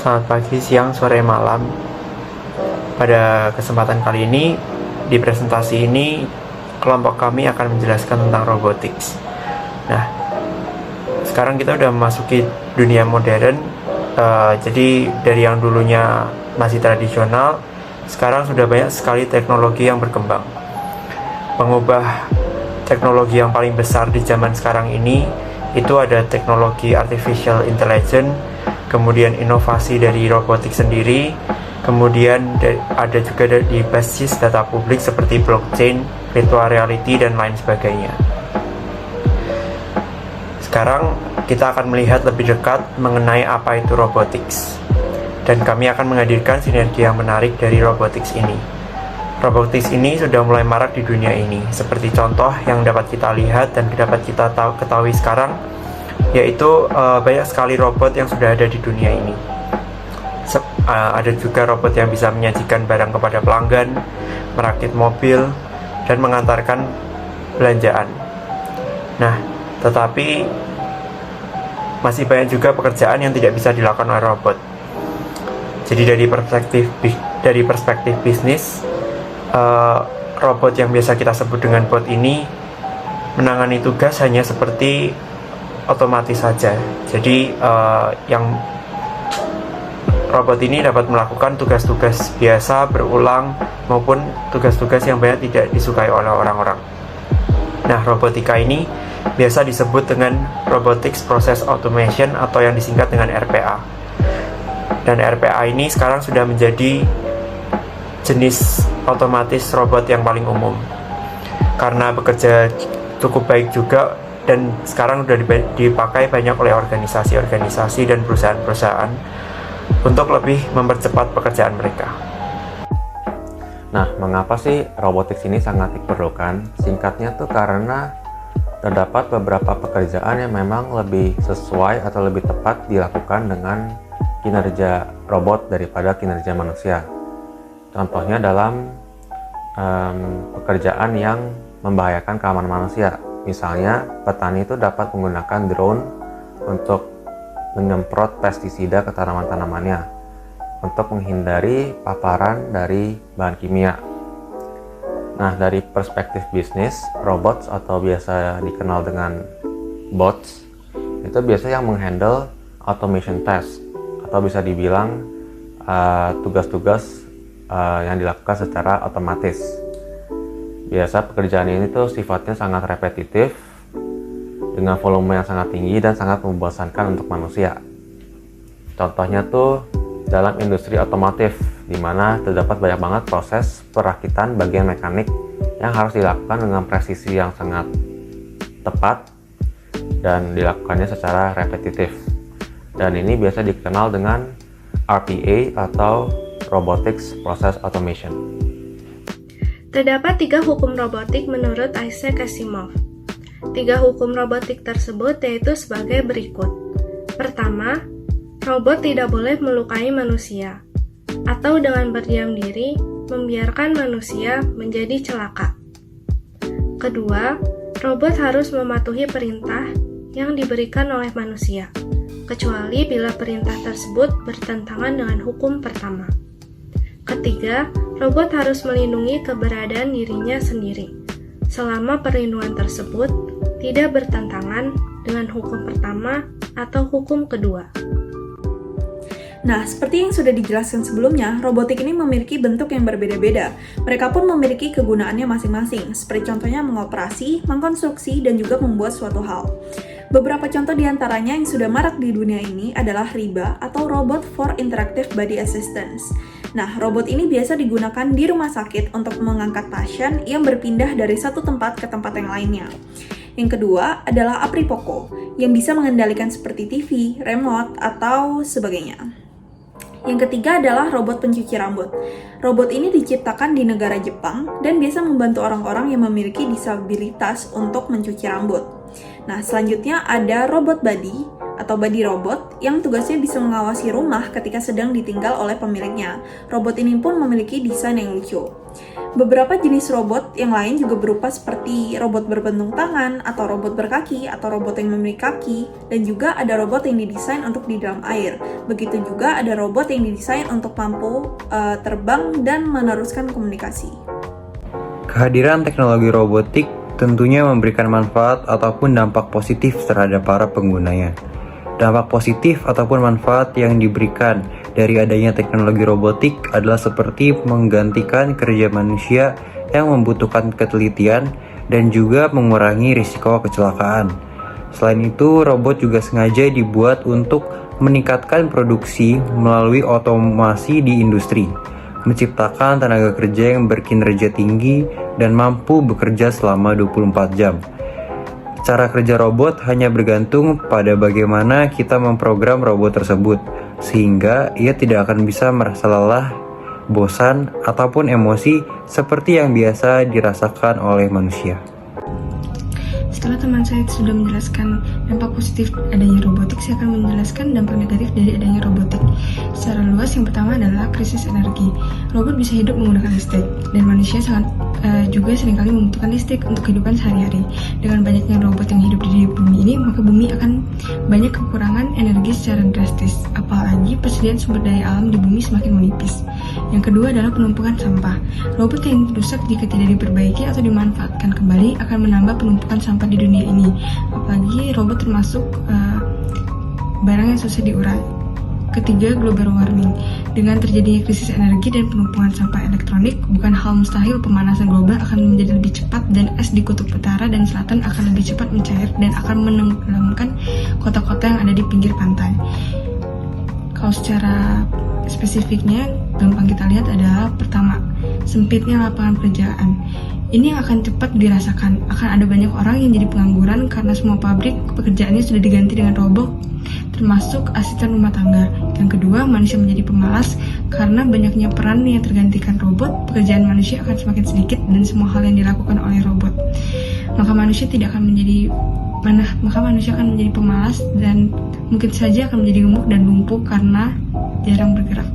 Selamat pagi, siang, sore, malam. Pada kesempatan kali ini, di presentasi ini, kelompok kami akan menjelaskan tentang robotics. Nah, sekarang kita udah memasuki dunia modern, jadi dari yang dulunya masih tradisional, sekarang sudah banyak sekali teknologi yang berkembang. Pengubah teknologi yang paling besar di zaman sekarang ini, itu ada teknologi artificial intelligence, kemudian inovasi dari robotik sendiri, kemudian ada juga di basis data publik seperti blockchain, virtual reality, dan lain sebagainya. Sekarang kita akan melihat lebih dekat mengenai apa itu robotics, dan kami akan menghadirkan sinergi yang menarik dari robotics ini. Robotics ini sudah mulai marak di dunia ini, seperti contoh yang dapat kita lihat dan dapat kita ketahui sekarang, yaitu banyak sekali robot yang sudah ada di dunia ini. Ada juga robot yang bisa menyajikan barang kepada pelanggan, merakit mobil, dan mengantarkan belanjaan. Nah, tetapi masih banyak juga pekerjaan yang tidak bisa dilakukan oleh robot. Jadi dari perspektif bisnis, robot yang biasa kita sebut dengan bot ini menangani tugas hanya seperti otomatis saja. Jadi yang robot ini dapat melakukan tugas-tugas biasa berulang maupun tugas-tugas yang banyak tidak disukai oleh orang-orang. Nah, robotika ini biasa disebut dengan Robotics Process Automation atau yang disingkat dengan RPA. Dan RPA ini sekarang sudah menjadi jenis otomatis robot yang paling umum karena bekerja cukup baik juga, dan sekarang sudah dipakai banyak oleh organisasi-organisasi dan perusahaan-perusahaan untuk lebih mempercepat pekerjaan mereka. Nah, mengapa sih robotics ini sangat diperlukan? Singkatnya tuh karena terdapat beberapa pekerjaan yang memang lebih sesuai atau lebih tepat dilakukan dengan kinerja robot daripada kinerja manusia. Contohnya dalam pekerjaan yang membahayakan keamanan manusia. Misalnya, petani itu dapat menggunakan drone untuk menyemprot pestisida ke tanaman-tanamannya untuk menghindari paparan dari bahan kimia. Nah, dari perspektif bisnis, robots atau biasa dikenal dengan bots itu biasanya yang menghandle automation task atau bisa dibilang tugas-tugas yang dilakukan secara otomatis. Biasa pekerjaan ini tuh sifatnya sangat repetitif dengan volume yang sangat tinggi dan sangat membosankan untuk manusia. Contohnya tuh dalam industri otomotif, di mana terdapat banyak banget proses perakitan bagian mekanik yang harus dilakukan dengan presisi yang sangat tepat dan dilakukannya secara repetitif. Dan ini biasa dikenal dengan RPA atau Robotics Process Automation. Terdapat 3 hukum robotik menurut Isaac Asimov. 3 hukum robotik tersebut yaitu sebagai berikut. Pertama, robot tidak boleh melukai manusia, atau dengan berdiam diri membiarkan manusia menjadi celaka. Kedua, robot harus mematuhi perintah yang diberikan oleh manusia, kecuali bila perintah tersebut bertentangan dengan hukum pertama. Ketiga, robot harus melindungi keberadaan dirinya sendiri, selama perlindungan tersebut tidak bertentangan dengan hukum pertama atau hukum kedua. Nah, seperti yang sudah dijelaskan sebelumnya, robotik ini memiliki bentuk yang berbeda-beda. Mereka pun memiliki kegunaannya masing-masing, seperti contohnya mengoperasi, mengkonstruksi, dan juga membuat suatu hal. Beberapa contoh diantaranya yang sudah marak di dunia ini adalah RIBA atau Robot for Interactive Body Assistance. Nah, robot ini biasa digunakan di rumah sakit untuk mengangkat pasien yang berpindah dari satu tempat ke tempat yang lainnya. Yang kedua adalah Apripoko, yang bisa mengendalikan seperti TV, remote, atau sebagainya. Yang ketiga adalah robot pencuci rambut. Robot ini diciptakan di negara Jepang dan biasa membantu orang-orang yang memiliki disabilitas untuk mencuci rambut. Nah, selanjutnya ada robot body atau body robot yang tugasnya bisa mengawasi rumah ketika sedang ditinggal oleh pemiliknya. Robot ini pun memiliki desain yang lucu. Beberapa jenis robot yang lain juga berupa seperti robot berbentuk tangan, atau robot berkaki, atau robot yang memiliki kaki, dan juga ada robot yang didesain untuk di dalam air. Begitu juga ada robot yang didesain untuk mampu terbang dan meneruskan komunikasi. Kehadiran teknologi robotik tentunya memberikan manfaat ataupun dampak positif terhadap para penggunanya. Dampak positif ataupun manfaat yang diberikan dari adanya teknologi robotik adalah seperti menggantikan kerja manusia yang membutuhkan ketelitian dan juga mengurangi risiko kecelakaan. Selain itu, robot juga sengaja dibuat untuk meningkatkan produksi melalui otomasi di industri, menciptakan tenaga kerja yang berkinerja tinggi dan mampu bekerja selama 24 jam. Cara kerja robot hanya bergantung pada bagaimana kita memprogram robot tersebut, sehingga ia tidak akan bisa merasa lelah, bosan, ataupun emosi seperti yang biasa dirasakan oleh manusia. Setelah teman saya sudah menjelaskan dampak positif adanya robotik, saya akan menjelaskan dampak negatif dari adanya robotik. Secara luas, yang pertama adalah krisis energi. Robot bisa hidup menggunakan listrik, dan manusia juga seringkali membutuhkan listrik untuk kehidupan sehari-hari. Dengan banyaknya robot yang hidup di bumi ini, maka bumi akan banyak kekurangan energi secara drastis. Apalagi persediaan sumber daya alam di bumi semakin menipis. Yang kedua adalah penumpukan sampah. Robot yang rusak jika tidak diperbaiki atau dimanfaatkan kembali akan menambah penumpukan sampah di dunia ini. Apalagi robot termasuk barang yang susah diurai. Ketiga, global warming. Dengan terjadinya krisis energi dan penumpukan sampah elektronik, bukan hal mustahil pemanasan global akan menjadi lebih cepat dan es di kutub utara dan selatan akan lebih cepat mencair dan akan menenggelamkan kota-kota yang ada di pinggir pantai. Kalau secara spesifiknya, gampang kita lihat adalah pertama, sempitnya lapangan pekerjaan. Ini yang akan cepat dirasakan. Akan ada banyak orang yang jadi pengangguran karena semua pabrik pekerjaannya sudah diganti dengan robot, termasuk asisten rumah tangga. Yang kedua, manusia menjadi pemalas karena banyaknya peran yang tergantikan robot. Pekerjaan manusia akan semakin sedikit dan semua hal yang dilakukan oleh robot. Maka manusia akan menjadi pemalas dan mungkin saja akan menjadi gemuk dan lumpuh karena jarang bergerak.